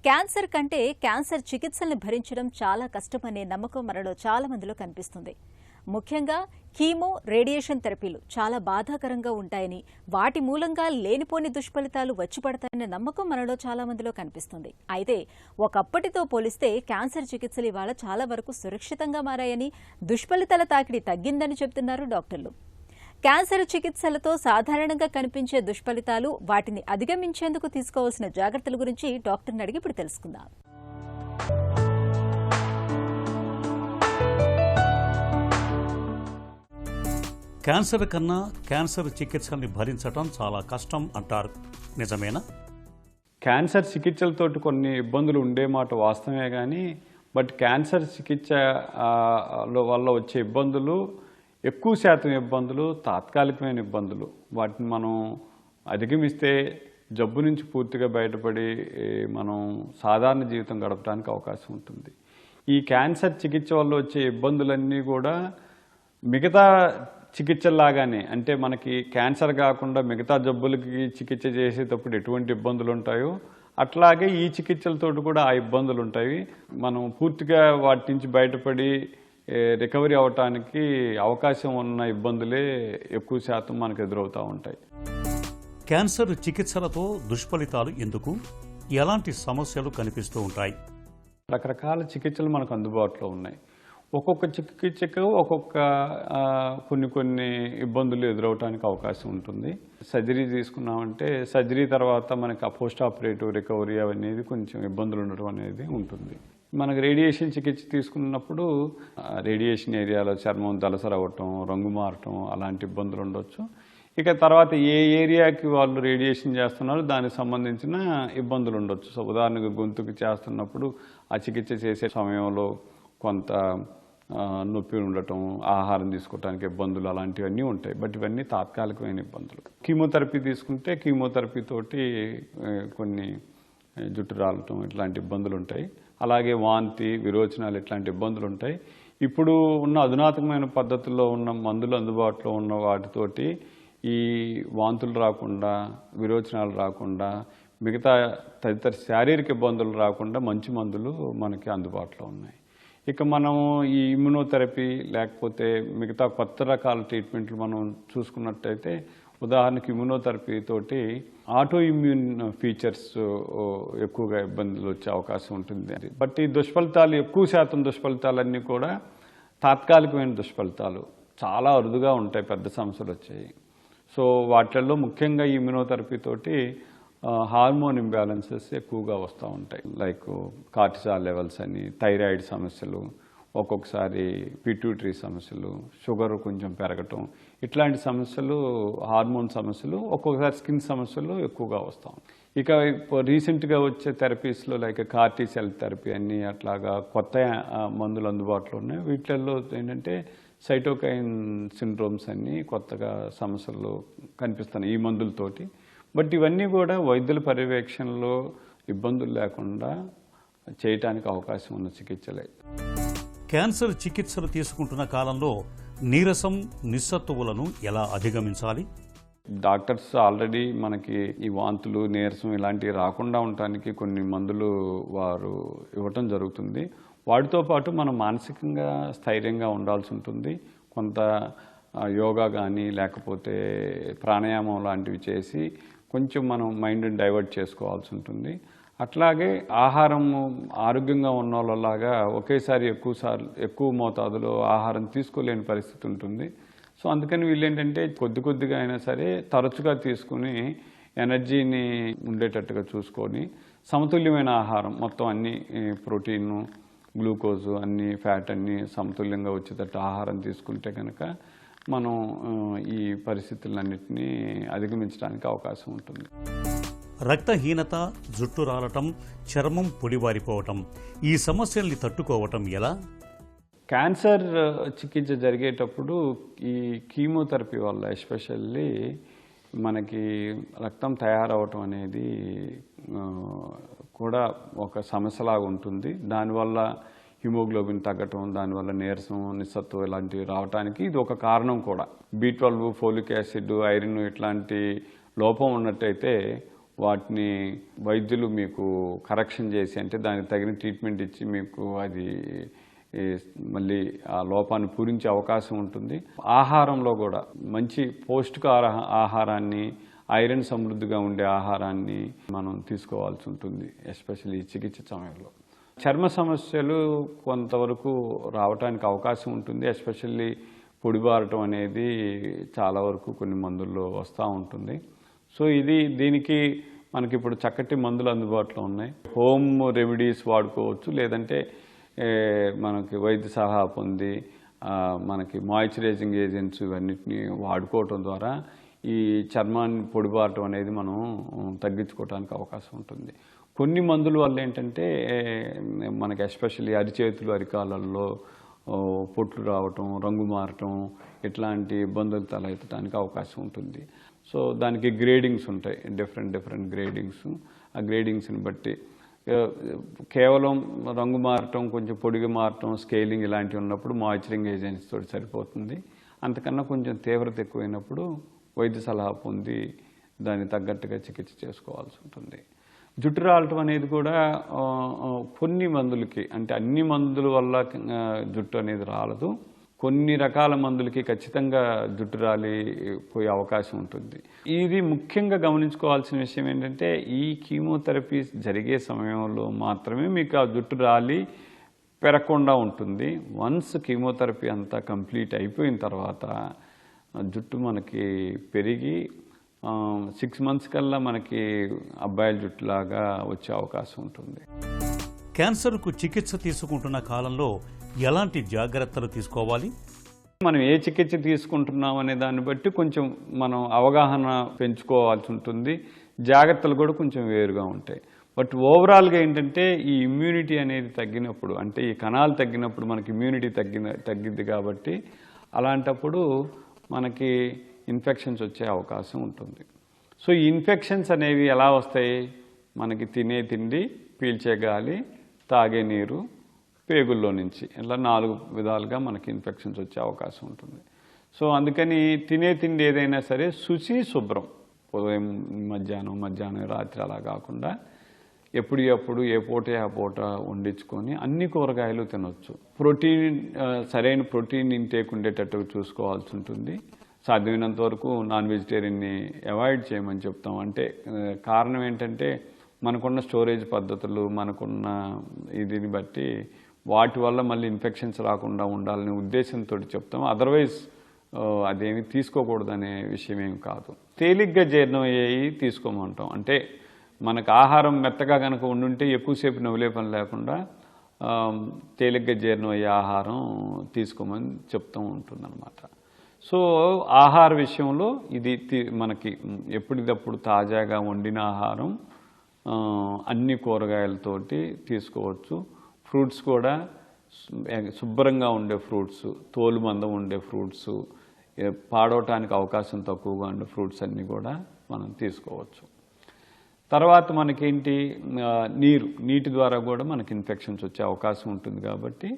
Cancer కంటే cancer చికిత్సల్ని భరించడం చాలా కష్టమనే నమ్మకం మనలో చాలా మందిలో కనిపిస్తుంది. ముఖ్యంగా కీమో, రేడియేషన్ థెరపీలు చాలా బాధాకరంగా ఉంటాయని, వాటి మూలంగా లేనిపోని దుష్ఫలితాలు వచ్చిపడతాయనే నమ్మకం మనలో చాలా మందిలో కనిపిస్తుంది. అయితే ఒకప్పటితో పోలిస్తే క్యాన్సర్ చికిత్సలు ఇవాళ చాలా వరకు సురక్షితంగా మారాయని, దుష్ఫలితాల తాకిడి తగ్గిందని చెబుతున్నారు డాక్టర్లు. క్యాన్సర్ చికిత్సలతో సాధారణంగా కనిపించే దుష్ఫలితాలు, వాటిని అధిగమించేందుకు తీసుకోవాల్సిన జాగ్రత్తల గురించి డాక్టర్ని అడిగి ఇప్పుడు తెలుసుకుందాం. క్యాన్సర్ కన్నా క్యాన్సర్ చికిత్సల్ని భరించడం చాలా కష్టం అంటారు, నిజమేనా? క్యాన్సర్ చికిత్సలతోటి కొన్ని ఇబ్బందులు ఉండే మాట వాస్తవమే, కానీ క్యాన్సర్ చికిత్స వల్ల వచ్చే ఇబ్బందులు ఎక్కువ శాతం ఇబ్బందులు తాత్కాలికమైన ఇబ్బందులు. వాటిని మనం అధిగమిస్తే జబ్బు నుంచి పూర్తిగా బయటపడి మనం సాధారణ జీవితం గడపడానికి అవకాశం ఉంటుంది. ఈ క్యాన్సర్ చికిత్స వల్ల వచ్చే ఇబ్బందులన్నీ కూడా మిగతా చికిత్సలాగానే, అంటే మనకి క్యాన్సర్ కాకుండా మిగతా జబ్బులకి చికిత్స చేసేటప్పుడు ఎటువంటి ఇబ్బందులు ఉంటాయో అట్లాగే ఈ చికిత్సలతో కూడా ఆ ఇబ్బందులు ఉంటాయి. మనం పూర్తిగా వాటి నుంచి బయటపడి రికవరీ అవటానికి అవకాశం ఉన్న ఇబ్బందులే ఎక్కువ శాతం మనకు ఎదురవుతూ ఉంటాయి. క్యాన్సర్ చికిత్సలతో దుష్ఫలితాలు ఎందుకు, ఎలాంటి సమస్యలు కనిపిస్తూ ఉంటాయి? రకరకాల చికిత్సలు మనకు అందుబాటులో ఉన్నాయి. ఒక్కొక్క చికిత్సకు ఒక్కొక్క కొన్ని ఇబ్బందులు ఎదురవటానికి అవకాశం ఉంటుంది. సర్జరీ తీసుకున్నామంటే సర్జరీ తర్వాత మనకి పోస్ట్ ఆపరేటివ్ రికవరీ అనేది కొంచెం ఇబ్బందులు ఉండడం అనేది ఉంటుంది. మనకు రేడియేషన్ చికిత్స తీసుకున్నప్పుడు రేడియేషన్ ఏరియాలో చర్మం దళసర అవ్వటం, రంగు మారటం అలాంటి ఇబ్బందులు ఉండొచ్చు. ఇక తర్వాత ఏ ఏరియాకి వాళ్ళు రేడియేషన్ చేస్తున్నారో దానికి సంబంధించిన ఇబ్బందులు ఉండొచ్చు. సో ఉదాహరణకు గొంతుకు చేస్తున్నప్పుడు ఆ చికిత్స చేసే సమయంలో కొంత నొప్పి ఉండటం, ఆహారం తీసుకోవడానికి ఇబ్బందులు అలాంటివన్నీ ఉంటాయి. ఇవన్నీ తాత్కాలికమైన ఇబ్బందులు. కీమోథెరపీ తీసుకుంటే కీమోథెరపీతోటి కొన్ని జుట్టు రాలటం ఇట్లాంటి ఇబ్బందులు ఉంటాయి. అలాగే వాంతి, విరోచనాలు ఇట్లాంటి ఇబ్బందులు ఉంటాయి. ఇప్పుడు ఉన్న అధునాతనమైన పద్ధతుల్లో ఉన్న మందులు అందుబాటులో ఉన్న వాటితోటి ఈ వాంతులు రాకుండా, విరోచనాలు రాకుండా, మిగతా తదితర శారీరక ఇబ్బందులు రాకుండా మంచి మందులు మనకి అందుబాటులో ఉన్నాయి. ఇక మనం ఈ ఇమ్యునోథెరపీ లేకపోతే మిగతా కొత్త రకాల ట్రీట్మెంట్లు మనం చూసుకున్నట్టయితే, ఉదాహరణకి ఇమ్యునోథెరపీ తోటి ఆటో ఇమ్యూన్ ఫీచర్స్ ఎక్కువగా ఇబ్బందులు వచ్చే అవకాశం ఉంటుంది. ఈ దుష్ఫలితాలు, ఎక్కువ శాతం దుష్ఫలితాలన్నీ కూడా తాత్కాలికమైన దుష్ఫలితాలు, చాలా అరుదుగా ఉంటాయి పెద్ద సమస్యలు వచ్చాయి. సో వాటిల్లో ముఖ్యంగా ఈ ఇమ్యునోథెరపీ తోటి హార్మోన్ ఇంబ్యాలెన్సెస్ ఎక్కువగా వస్తూ ఉంటాయి. లైక్ కార్టిసాల్ లెవెల్స్ అని, థైరాయిడ్ సమస్యలు, ఒక్కొక్కసారి పిట్యూటరీ సమస్యలు, షుగర్ కొంచెం పెరగటం, ఇట్లాంటి సమస్యలు, హార్మోన్ సమస్యలు, ఒక్కొక్కసారి స్కిన్ సమస్యలు ఎక్కువగా వస్తాం. ఇక రీసెంట్గా వచ్చే థెరపీస్లో లైక్ కార్టీ సెల్ థెరపీ అన్నీ అట్లాగా కొత్త మందులు అందుబాటులో ఉన్నాయి. వీటిల్లో ఏంటంటే సైటోకైన్ సిండ్రోమ్స్ అన్నీ కొత్తగా సమస్యలు కనిపిస్తున్నాయి ఈ మందులతోటి. ఇవన్నీ కూడా వైద్యుల పర్యవేక్షణలో ఇబ్బందులు లేకుండా చేయటానికి అవకాశం ఉన్న చికిత్సలే. క్యాన్సర్ చికిత్సలు తీసుకుంటున్న కాలంలో నీరసం, నిస్సత్తువులను ఎలా అధిగమించాలి? డాక్టర్స్ ఆల్రెడీ మనకి ఈ వాంతులు, నీరసం ఇలాంటివి రాకుండా ఉండటానికి కొన్ని మందులు వారు ఇవ్వటం జరుగుతుంది. వాటితో పాటు మనం మానసికంగా స్థైర్యంగా ఉండాల్సి ఉంటుంది. కొంత యోగా కానీ లేకపోతే ప్రాణాయామం లాంటివి చేసి కొంచెం మనం మైండ్ని డైవర్ట్ చేసుకోవాల్సి ఉంటుంది. అట్లాగే ఆహారం ఆరోగ్యంగా ఉన్న వాళ్ళలాగా ఒకేసారి ఎక్కువ మోతాదులో ఆహారం తీసుకోలేని పరిస్థితి ఉంటుంది. సో అందుకని వీళ్ళు ఏంటంటే కొద్దిగా అయినా సరే తరచుగా తీసుకుని ఎనర్జీని ఉండేటట్టుగా చూసుకొని సమతుల్యమైన ఆహారం, మొత్తం అన్ని ప్రోటీను, గ్లూకోజు, అన్ని ఫ్యాట్ అన్నీ సమతుల్యంగా వచ్చేటట్టు ఆహారం తీసుకుంటే కనుక మనం ఈ పరిస్థితులన్నింటినీ అధిగమించడానికి అవకాశం ఉంటుంది. రక్తహీనత, జుట్టు రాలటం, చర్మం పొడివారిపోవటం, ఈ సమస్యల్ని తట్టుకోవటం ఎలా? క్యాన్సర్ చికిత్స జరిగేటప్పుడు ఈ కీమోథెరపీ వల్ల ఎస్పెషల్లీ మనకి రక్తం తయారవటం అనేది కూడా ఒక సమస్యలాగా ఉంటుంది. దానివల్ల హిమోగ్లోబిన్ తగ్గటం, దానివల్ల నీరసం, నిస్సత్వం ఇలాంటివి రావడానికి ఇది ఒక కారణం కూడా. B12, ఫోలిక్ యాసిడ్, ఐరన్ ఇట్లాంటి లోపం ఉన్నట్టయితే వాటిని వైద్యులు మీకు కరెక్షన్ చేసి అంటే దానికి తగిన ట్రీట్మెంట్ ఇచ్చి మీకు అది మళ్ళీ ఆ లోపాన్ని పూరించే అవకాశం ఉంటుంది. ఆహారంలో కూడా మంచి పౌష్టిక ఆహారాన్ని, ఐరన్ సమృద్ధిగా ఉండే ఆహారాన్ని మనం తీసుకోవాల్సి ఉంటుంది, ఎస్పెషల్లీ చికిత్స సమయంలో. చర్మ సమస్యలు కొంతవరకు రావడానికి అవకాశం ఉంటుంది, ఎస్పెషల్లీ పొడిబారటం అనేది చాలా వరకు కొన్ని మందుల్లో వస్తూ ఉంటుంది. సో దీనికి మనకి ఇప్పుడు చక్కటి మందులు అందుబాటులో ఉన్నాయి. హోమ్ రెమెడీస్ వాడుకోవచ్చు, లేదంటే మనకి వైద్య సలహా పొంది మనకి మాయిశ్చరైజింగ్ ఏజెంట్స్ ఇవన్నిటిని వాడుకోవటం ద్వారా ఈ చర్మాన్ని పొడిబారటం అనేది మనం తగ్గించుకోవడానికి అవకాశం ఉంటుంది. కొన్ని మందుల వల్ల ఏంటంటే మనకి ఎస్పెషల్లీ అరిచేతులు, అరికాలల్లో పొట్లు రావటం, రంగు మారటం ఇట్లాంటి ఇబ్బందులు తలెత్తడానికి అవకాశం ఉంటుంది. సో దానికి గ్రేడింగ్స్ ఉంటాయి, డిఫరెంట్ గ్రేడింగ్స్. ఆ గ్రేడింగ్స్ని బట్టి కేవలం రంగు మారటం, కొంచెం పొడిగా మారటం, స్కేలింగ్ ఇలాంటివి ఉన్నప్పుడు మాయిశ్చరింగ్ ఏజెంట్స్ తోటి సరిపోతుంది. అంతకన్నా కొంచెం తీవ్రత ఎక్కువైనప్పుడు వైద్య సలహా పొంది దానికి తగ్గట్టుగా చికిత్స చేసుకోవాల్సి ఉంటుంది. జుట్టు రాలటం అనేది కూడా కొన్ని మందులకి, అంటే అన్ని మందుల వల్ల జుట్టు అనేది రాలదు, కొన్ని రకాల మందులకి ఖచ్చితంగా జుట్టు రాలిపోయే అవకాశం ఉంటుంది. ఇది ముఖ్యంగా గమనించుకోవాల్సిన విషయం ఏంటంటే ఈ కీమోథెరపీ జరిగే సమయంలో మాత్రమే మీకు ఆ జుట్టు రాలి పెరగకుండా ఉంటుంది. వన్స్ కీమోథెరపీ అంతా కంప్లీట్ అయిపోయిన తర్వాత జుట్టు మనకి పెరిగి 6 months కల్లా మనకి అబ్బాయిల జుట్టులాగా వచ్చే అవకాశం ఉంటుంది. క్యాన్సర్కు చికిత్స తీసుకుంటున్న కాలంలో ఎలాంటి జాగ్రత్తలు తీసుకోవాలి? మనం ఏ చికిత్స తీసుకుంటున్నాం అనే దాన్ని బట్టి కొంచెం మనం అవగాహన పెంచుకోవాల్సి ఉంటుంది. జాగ్రత్తలు కూడా కొంచెం వేరుగా ఉంటాయి. బట్ ఓవరాల్గా ఏంటంటే ఈ ఇమ్యూనిటీ అనేది తగ్గినప్పుడు, అంటే ఈ కణాలు తగ్గినప్పుడు మనకి ఇమ్యూనిటీ తగ్గిద్ది కాబట్టి అలాంటప్పుడు మనకి ఇన్ఫెక్షన్స్ వచ్చే అవకాశం ఉంటుంది. సో ఈ ఇన్ఫెక్షన్స్ అనేవి ఎలా వస్తాయి? మనకి తినే తిండి, పీల్చే గాలి, తాగే నీరు, పేగుల్లో నుంచి ఇలా 4 విధాలుగా మనకి ఇన్ఫెక్షన్స్ వచ్చే అవకాశం ఉంటుంది. సో అందుకని తినే తిండి ఏదైనా సరే శుచి, శుభ్రం, ఉదయం మధ్యాహ్నం రాత్రి అలా కాకుండా ఎప్పుడు ఏ పూట ఆ పూట వండించుకొని అన్ని కూరగాయలు తినొచ్చు. ప్రోటీన్, సరైన ప్రోటీన్ ఇంటేక్ ఉండేటట్టుగా చూసుకోవాల్సి ఉంటుంది. సాధ్యమైనంత వరకు నాన్ వెజిటేరియన్ని అవాయిడ్ చేయమని చెప్తాం. అంటే కారణం ఏంటంటే మనకున్న స్టోరేజ్ పద్ధతులు, మనకున్న ఇదిని బట్టి వాటి వల్ల మళ్ళీ ఇన్ఫెక్షన్స్ రాకుండా ఉండాలనే ఉద్దేశంతో చెప్తాం. అదర్వైజ్ అదేమి తీసుకోకూడదనే విషయం ఏమి కాదు. తేలిగ్గా జీర్ణం అయ్యేవి తీసుకోమంటాం. అంటే మనకు ఆహారం మెత్తగా కనుక ఉండుంటే ఎక్కువసేపు నవ్వులే పని లేకుండా తేలిగ్గా జీర్ణం అయ్యే ఆహారం తీసుకోమని చెప్తూ ఉంటుందన్నమాట. సో ఆహార విషయంలో ఇది మనకి ఎప్పటికప్పుడు తాజాగా వండిన ఆహారం, అన్ని కూరగాయలతోటి తీసుకోవచ్చు. ఫ్రూట్స్ కూడా శుభ్రంగా ఉండే ఫ్రూట్స్, తోలు మందం ఉండే ఫ్రూట్స్, పాడవటానికి అవకాశం తక్కువగా ఉండే ఫ్రూట్స్ అన్నీ కూడా మనం తీసుకోవచ్చు. తర్వాత మనకేంటి, నీటి ద్వారా కూడా మనకి ఇన్ఫెక్షన్స్ వచ్చే అవకాశం ఉంటుంది కాబట్టి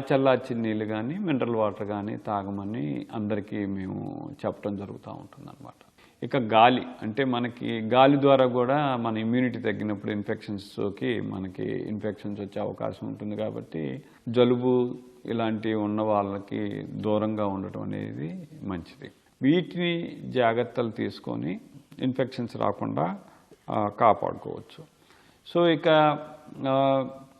చల్లార్చిన నీళ్ళు కానీ మినరల్ వాటర్ కానీ తాగమని అందరికీ మేము చెప్పడం జరుగుతూ ఉంటుంది అన్నమాట. ఇక గాలి, అంటే మనకి గాలి ద్వారా కూడా మన ఇమ్యూనిటీ తగ్గినప్పుడు మనకి ఇన్ఫెక్షన్స్ వచ్చే అవకాశం ఉంటుంది కాబట్టి జలుబు ఇలాంటివి ఉన్న వాళ్ళకి దూరంగా ఉండటం అనేది మంచిది. వీటిని జాగ్రత్తలు తీసుకొని ఇన్ఫెక్షన్స్ రాకుండా కాపాడుకోవచ్చు. సో ఇక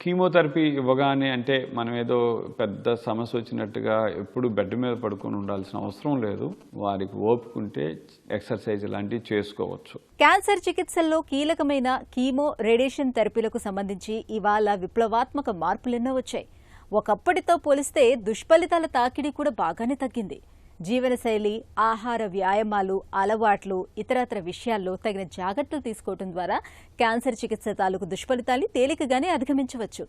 కీమోథెరపీ ఇవ్వగానే అంటే మనం ఏదో పెద్ద సమస్య వచ్చినట్టుగా ఎప్పుడు బెడ్ మీద పడుకొని ఉండాల్సిన అవసరం లేదు. వారికి ఓపిక ఉంటే ఎక్సర్సైజ్ లాంటివి చేసుకోవచ్చు. క్యాన్సర్ చికిత్సల్లో కీలకమైన కీమో, రేడియేషన్ థెరపీలకు సంబంధించి ఇవాళ విప్లవాత్మక మార్పులెన్నో వచ్చాయి. ఒకప్పటితో పోలిస్తే దుష్ఫలితాల తాకిడి కూడా బాగానే తగ్గింది. జీవనశైలి, ఆహార, వ్యాయామాలు, అలవాట్లు, ఇతరత్ర విషయాల్లో తగిన జాగ్రత్తలు తీసుకోవడం ద్వారా క్యాన్సర్ చికిత్స తాలూకు దుష్ఫలితాలు తేలికగానే అధిగమించవచ్చు.